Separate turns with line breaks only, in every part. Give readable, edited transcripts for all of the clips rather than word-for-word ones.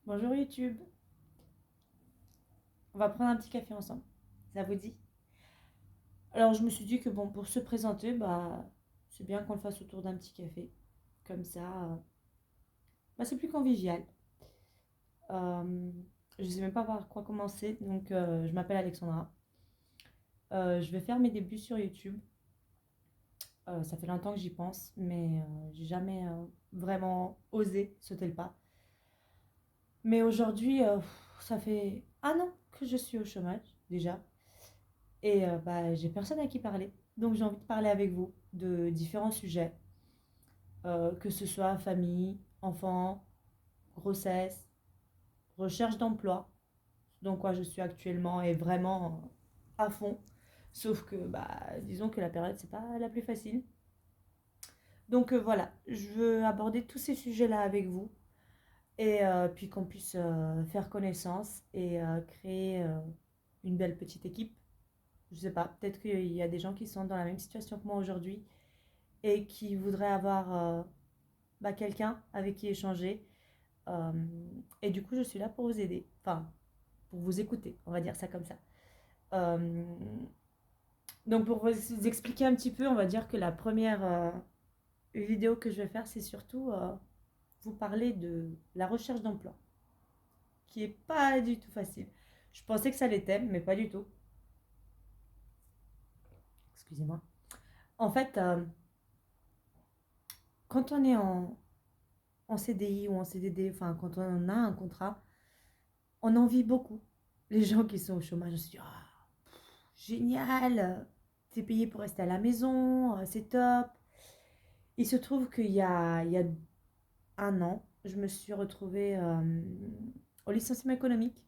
Bonjour YouTube, on va prendre un petit café ensemble, ça vous dit? Alors je me suis dit que bon, pour se présenter, c'est bien qu'on le fasse autour d'un petit café, comme ça, c'est plus convivial. Euh, je sais même pas par quoi commencer, donc je m'appelle Alexandra. Je vais faire mes débuts sur YouTube. Ça fait longtemps que j'y pense, mais j'ai jamais vraiment osé sauter le pas. Mais aujourd'hui, ça fait un an que je suis au chômage déjà. Et j'ai personne à qui parler. Donc j'ai envie de parler avec vous de différents sujets, que ce soit famille, enfants, grossesse, recherche d'emploi, dans quoi je suis actuellement et vraiment à fond. Sauf que, disons que la période, c'est pas la plus facile. Donc voilà, je veux aborder tous ces sujets-là avec vous et puis qu'on puisse faire connaissance et créer une belle petite équipe. Je sais pas, peut-être qu'il y a des gens qui sont dans la même situation que moi aujourd'hui et qui voudraient avoir quelqu'un avec qui échanger. Euh, et du coup, je suis là pour vous aider, enfin, pour vous écouter, on va dire ça comme ça. Euh, donc, pour vous expliquer un petit peu, on va dire que la première vidéo que je vais faire, c'est surtout vous parler de la recherche d'emploi, qui est pas du tout facile. Je pensais que ça l'était, mais pas du tout. Excusez-moi. En fait, quand on est en CDI ou en CDD, enfin, quand on a un contrat, on envie beaucoup les gens qui sont au chômage. On se dit, ah, génial, t'es payé pour rester à la maison, c'est top. Il se trouve qu'il y a un an, je me suis retrouvée au licenciement économique.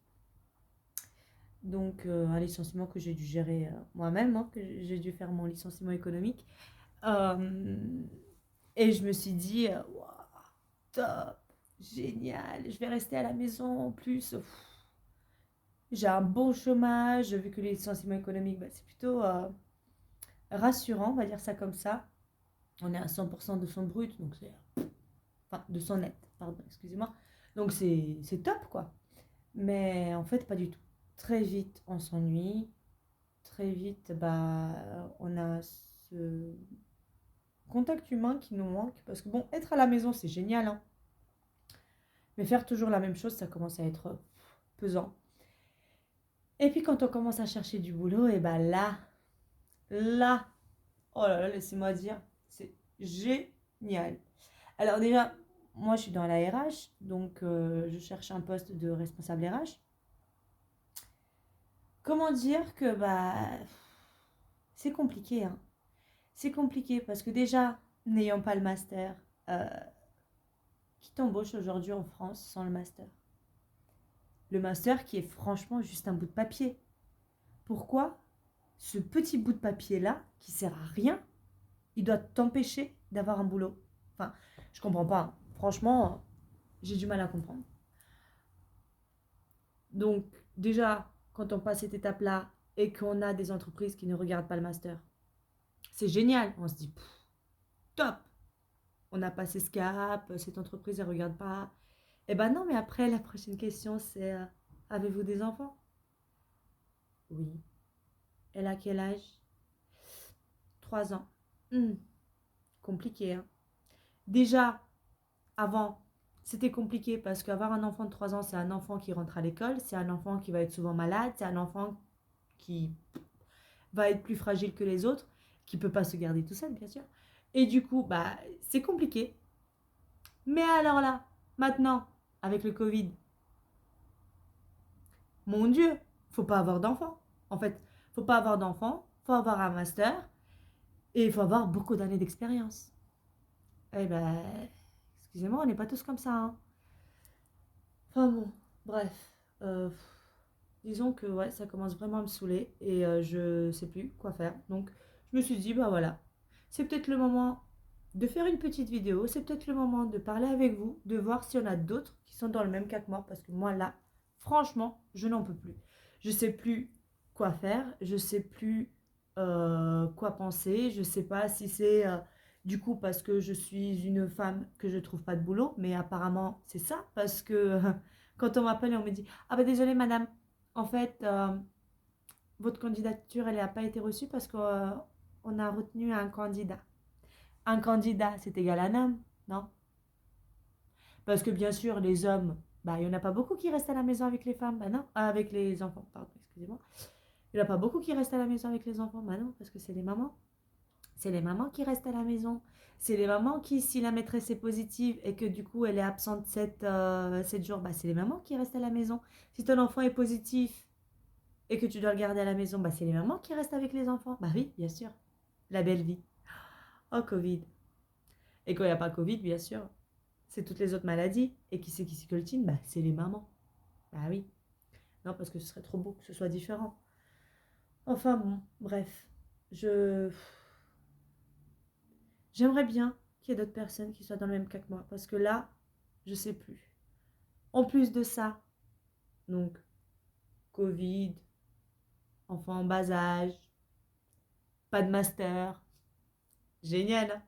Donc, un licenciement que j'ai dû gérer moi-même, hein, que j'ai dû faire mon licenciement économique. Euh, et je me suis dit, waouh, top, génial, je vais rester à la maison en plus. J'ai un bon chômage, vu que les licenciements économiques, c'est plutôt rassurant, on va dire ça comme ça. On est à 100% de son brut, donc c'est. Enfin, de son net, pardon, excusez-moi. Donc c'est top, quoi. Mais en fait, pas du tout. Très vite, on s'ennuie. Très vite, on a ce contact humain qui nous manque. Parce que bon, être à la maison, c'est génial, hein. Mais faire toujours la même chose, ça commence à être pesant. Et puis quand on commence à chercher du boulot, et là, oh là là, laissez-moi dire, c'est génial. Alors déjà, moi je suis dans la RH, donc je cherche un poste de responsable RH. Comment dire que c'est compliqué, hein. C'est compliqué parce que déjà, n'ayant pas le master, euh, qui t'embauche aujourd'hui en France sans le master? Le master qui est franchement juste un bout de papier. Pourquoi ce petit bout de papier-là, qui sert à rien, il doit t'empêcher d'avoir un boulot? Enfin, je comprends pas, hein. Franchement, j'ai du mal à comprendre. Donc, déjà, quand on passe cette étape-là et qu'on a des entreprises qui ne regardent pas le master, c'est génial. On se dit, top, on a passé ce cap, cette entreprise, elle ne regarde pas. Eh ben non, mais après, la prochaine question, c'est avez-vous des enfants? Oui. Elle a quel âge? 3 ans. Hmm, compliqué, hein. Déjà, avant, c'était compliqué parce qu'avoir un enfant de 3 ans, c'est un enfant qui rentre à l'école, c'est un enfant qui va être souvent malade, c'est un enfant qui va être plus fragile que les autres, qui peut pas se garder tout seul, bien sûr. Et du coup, c'est compliqué. Mais alors là, maintenant, avec le Covid, mon Dieu, faut pas avoir d'enfants. En fait, faut pas avoir d'enfants, faut avoir un master et il faut avoir beaucoup d'années d'expérience. Eh ben, excusez-moi, on n'est pas tous comme ça, hein. Enfin bon, bref. Disons que ouais, ça commence vraiment à me saouler et je sais plus quoi faire. Donc, je me suis dit, voilà, c'est peut-être le moment de faire une petite vidéo, c'est peut-être le moment de parler avec vous, de voir s'il y en a d'autres qui sont dans le même cas que moi, parce que moi là, franchement, je n'en peux plus. Je sais plus quoi faire, je sais plus quoi penser, je sais pas si c'est du coup parce que je suis une femme que je trouve pas de boulot, mais apparemment c'est ça, parce que Quand on m'appelle et on me dit, ah ben désolé madame, en fait, votre candidature, elle n'a pas été reçue parce qu'on a retenu un candidat. Un candidat, c'est égal à un homme, non? Parce que bien sûr, les hommes, bah, il n'y en a pas beaucoup qui restent à la maison avec les femmes, bah non, avec les enfants, pardon, excusez-moi. Il n'y en a pas beaucoup qui restent à la maison avec les enfants, bah non, parce que c'est les mamans. C'est les mamans qui restent à la maison. C'est les mamans qui, si la maîtresse est positive et que du coup elle est absente 7 jours, bah c'est les mamans qui restent à la maison. Si ton enfant est positif et que tu dois le garder à la maison, bah c'est les mamans qui restent avec les enfants. Bah oui, bien sûr. La belle vie. Oh, Covid. Et quand il n'y a pas Covid, bien sûr, c'est toutes les autres maladies. Et qui c'est qui s'y coltine? Bah c'est les mamans. Bah oui. Non, parce que ce serait trop beau que ce soit différent. Enfin bon, bref. Je... J'aimerais bien qu'il y ait d'autres personnes qui soient dans le même cas que moi. Parce que là, je sais plus. En plus de ça, donc, Covid, enfant en bas âge, pas de master. Génial, hein.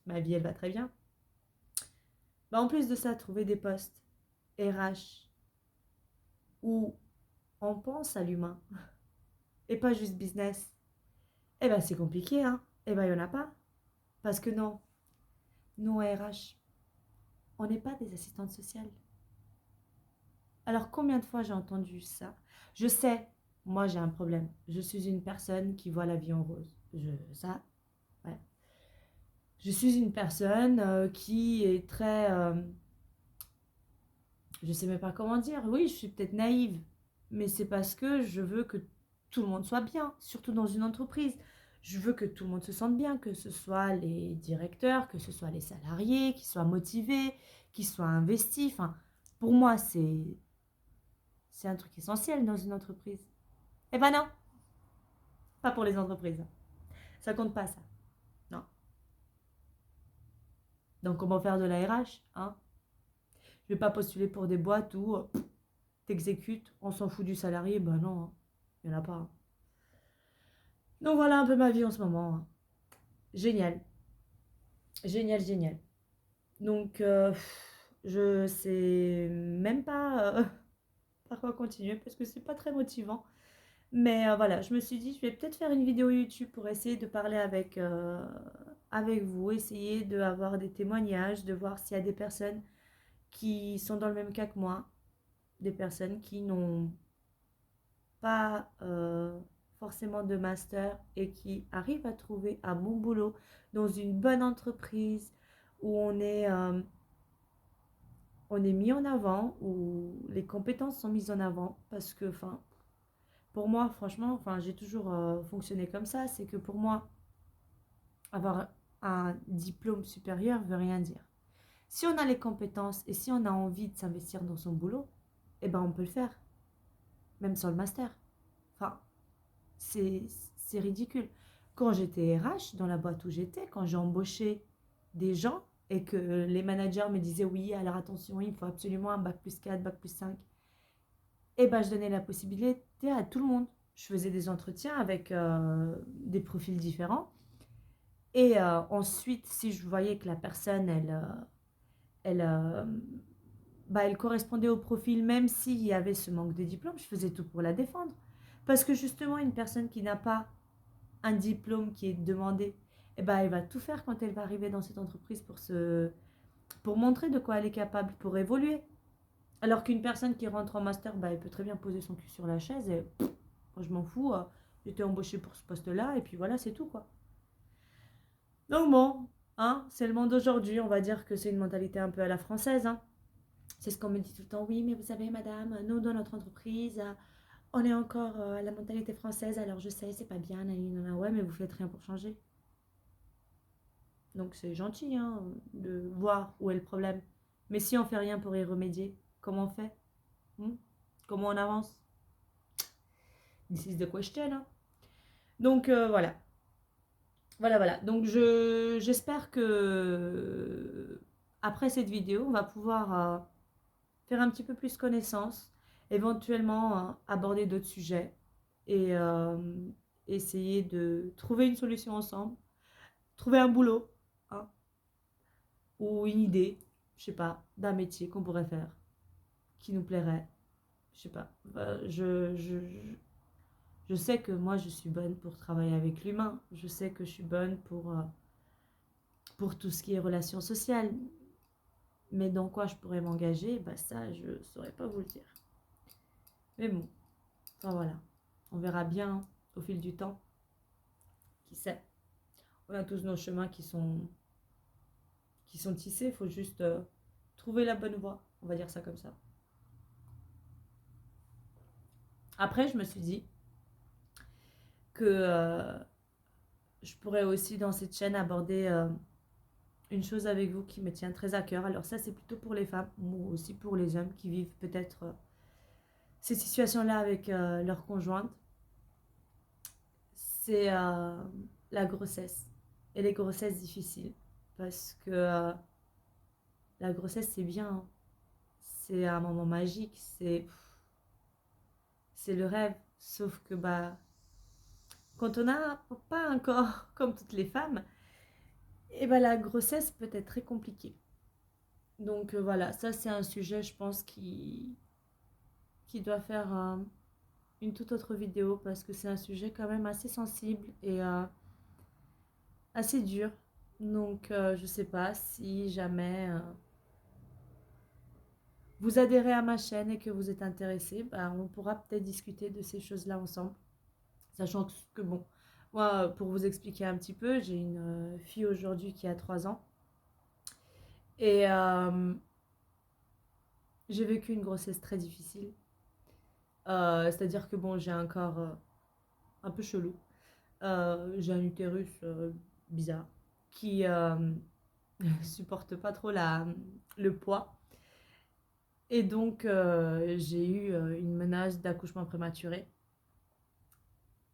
Ma vie, elle va très bien. Bah, en plus de ça, trouver des postes RH où on pense à l'humain et pas juste business, eh ben c'est compliqué, hein. Eh ben il n'y en a pas. Parce que non, nous RH, on n'est pas des assistantes sociales. Alors combien de fois j'ai entendu ça? Je sais, moi j'ai un problème. Je suis une personne qui voit la vie en rose. Ça, ouais. Je suis une personne qui est très... je sais même pas comment dire. Oui, je suis peut-être naïve. Mais c'est parce que je veux que tout le monde soit bien, surtout dans une entreprise. Je veux que tout le monde se sente bien, que ce soit les directeurs, que ce soit les salariés, qu'ils soient motivés, qu'ils soient investis. Enfin, pour moi, c'est un truc essentiel dans une entreprise. Eh ben non, pas pour les entreprises. Ça compte pas ça. Non. Donc comment faire de la RH, hein? Je vais pas postuler pour des boîtes où t'exécutes, on s'en fout du salarié. Ben non, hein. Il y en a pas, hein. Donc voilà un peu ma vie en ce moment, hein. Génial. Génial, génial. Donc je sais même pas par quoi continuer parce que c'est pas très motivant. Mais voilà, je me suis dit, je vais peut-être faire une vidéo YouTube pour essayer de parler avec vous, essayer d'avoir des témoignages, de voir s'il y a des personnes qui sont dans le même cas que moi, des personnes qui n'ont pas forcément de master et qui arrivent à trouver un bon boulot dans une bonne entreprise où on est mis en avant, où les compétences sont mises en avant. Parce que, enfin, pour moi, franchement, enfin, j'ai toujours fonctionné comme ça. C'est que pour moi, avoir un diplôme supérieur veut rien dire. Si on a les compétences et si on a envie de s'investir dans son boulot, eh ben on peut le faire, même sans le master. Enfin, c'est c'est ridicule. Quand j'étais RH dans la boîte où j'étais, quand j'ai embauché des gens et que les managers me disaient oui, alors attention, il faut absolument un bac plus 4 bac plus 5, et ben je donnais la possibilité à tout le monde. Je faisais des entretiens avec des profils différents. Et ensuite, si je voyais que la personne, elle, elle correspondait au profil, même s'il y avait ce manque de diplôme, je faisais tout pour la défendre. Parce que justement, une personne qui n'a pas un diplôme qui est demandé, eh ben, elle va tout faire quand elle va arriver dans cette entreprise pour montrer de quoi elle est capable, pour évoluer. Alors qu'une personne qui rentre en master, bah, elle peut très bien poser son cul sur la chaise et moi, je m'en fous, j'étais embauchée pour ce poste-là et puis voilà, c'est tout quoi. Donc bon, hein, c'est le monde d'aujourd'hui, on va dire que c'est une mentalité un peu à la française, hein. C'est ce qu'on me dit tout le temps, oui, mais vous savez, madame, nous, dans notre entreprise, on est encore à la mentalité française, alors je sais, c'est pas bien, nanana, ouais, mais vous faites rien pour changer. Donc c'est gentil hein, de voir où est le problème. Mais si on fait rien pour y remédier, comment on fait? Hmm. Comment on avance? This is the question, hein. Donc voilà. Voilà, voilà. Donc j'espère que après cette vidéo, on va pouvoir faire un petit peu plus connaissance, éventuellement aborder d'autres sujets et essayer de trouver une solution ensemble, trouver un boulot, hein, ou une idée, je sais pas, d'un métier qu'on pourrait faire, qui nous plairait. Je sais pas. Je sais que moi, je suis bonne pour travailler avec l'humain. Je sais que je suis bonne pour tout ce qui est relations sociales. Mais dans quoi je pourrais m'engager, bah ça, je saurais pas vous le dire. Mais bon, enfin voilà. On verra bien au fil du temps. Qui sait? On a tous nos chemins qui sont tissés. Il faut juste trouver la bonne voie. On va dire ça comme ça. Après, je me suis dit que je pourrais aussi dans cette chaîne aborder une chose avec vous qui me tient très à cœur. Alors ça, c'est plutôt pour les femmes ou aussi pour les hommes qui vivent peut-être ces situations-là avec leur conjointe. C'est la grossesse et les grossesses difficiles. Parce que la grossesse, c'est bien, hein. C'est un moment magique, c'est le rêve. Sauf que bah, quand on n'a pas un corps comme toutes les femmes, et bah, la grossesse peut être très compliquée. Donc voilà, ça c'est un sujet, je pense, qui doit faire une toute autre vidéo parce que c'est un sujet quand même assez sensible et assez dur. Donc je sais pas si jamais vous adhérez à ma chaîne et que vous êtes intéressé, bah, on pourra peut-être discuter de ces choses-là ensemble. Sachant que bon, moi, pour vous expliquer un petit peu, j'ai une fille aujourd'hui qui a 3 ans. Et j'ai vécu une grossesse très difficile. C'est-à-dire que bon, j'ai un corps un peu chelou. J'ai un utérus bizarre qui supporte pas trop le poids. Et donc, j'ai eu une menace d'accouchement prématuré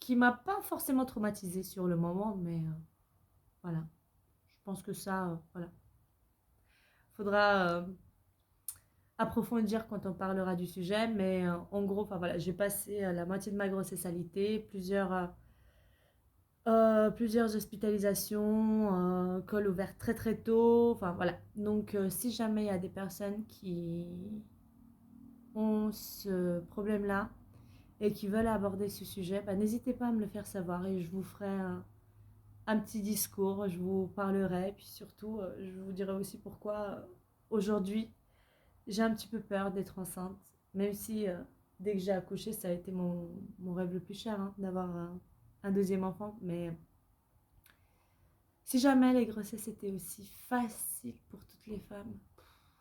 qui m'a pas forcément traumatisée sur le moment, mais voilà. Je pense que ça, voilà. Faudra approfondir quand on parlera du sujet, mais en gros, enfin voilà, j'ai passé la moitié de ma grossesse alitée, plusieurs hospitalisations, col ouvert très très tôt, enfin voilà. Donc si jamais il y a des personnes qui ont ce problème-là et qui veulent aborder ce sujet, bah, n'hésitez pas à me le faire savoir et je vous ferai un petit discours, je vous parlerai, et puis surtout, je vous dirai aussi pourquoi aujourd'hui j'ai un petit peu peur d'être enceinte, même si dès que j'ai accouché, ça a été mon rêve le plus cher, hein, d'avoir un deuxième enfant. Mais si jamais les grossesses étaient aussi faciles pour toutes les femmes,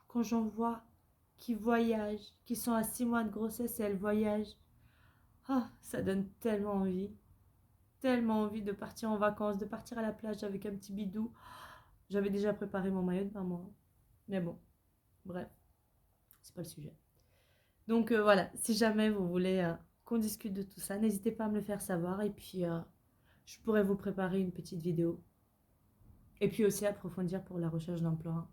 quand j'en vois qui voyagent, qui sont à 6 mois de grossesse et elles voyagent, ah, ça donne tellement envie de partir en vacances, de partir à la plage avec un petit bidou. J'avais déjà préparé mon maillot de bain, moi. Mais bon, bref, c'est pas le sujet. Donc voilà, si jamais vous voulez qu'on discute de tout ça, n'hésitez pas à me le faire savoir et puis je pourrais vous préparer une petite vidéo. Et puis aussi approfondir pour la recherche d'emploi, hein.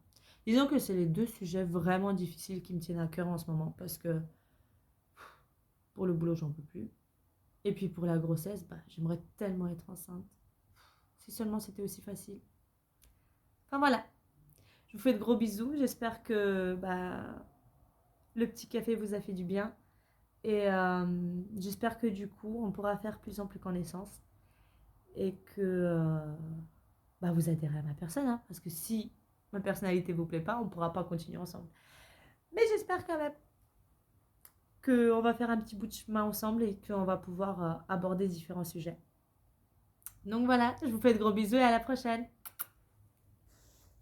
Disons que c'est les deux sujets vraiment difficiles qui me tiennent à cœur en ce moment parce que pour le boulot, j'en peux plus. Et puis pour la grossesse, bah, j'aimerais tellement être enceinte. Si seulement c'était aussi facile. Enfin voilà, je vous fais de gros bisous. J'espère que bah, le petit café vous a fait du bien. Et j'espère que du coup, on pourra faire plus en plus connaissance et que bah, vous adhérez à ma personne, hein, parce que si ma personnalité vous plaît pas, on ne pourra pas continuer ensemble. Mais j'espère quand même qu'on va faire un petit bout de chemin ensemble et qu'on va pouvoir aborder différents sujets. Donc voilà, je vous fais de gros bisous et à la prochaine.